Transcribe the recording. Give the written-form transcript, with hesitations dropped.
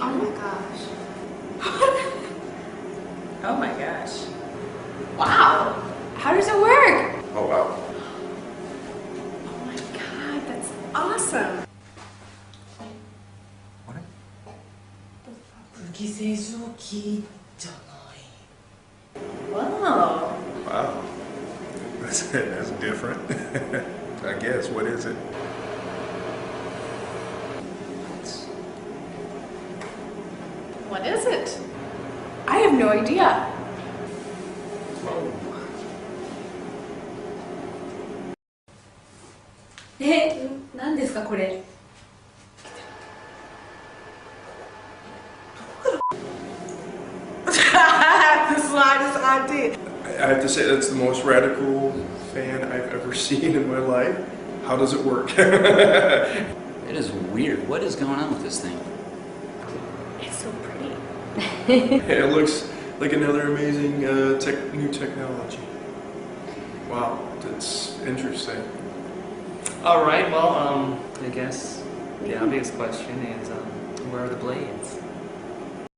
Oh my gosh. Oh my gosh. Wow. How does it work? Oh wow. Oh my god, that's awesome. What? Whoa. Wow. That's different. I guess. What is it? What is it? I have no idea. Eh, 何ですかこれ? The slightest idea. I have to say that's the most radical fan I've ever seen in my life. How does it work? It is weird. What is going on with this thing? It's so pretty. It looks like another amazing new technology. Wow, that's interesting. All right, well, I guess the obvious question is, where are the blades?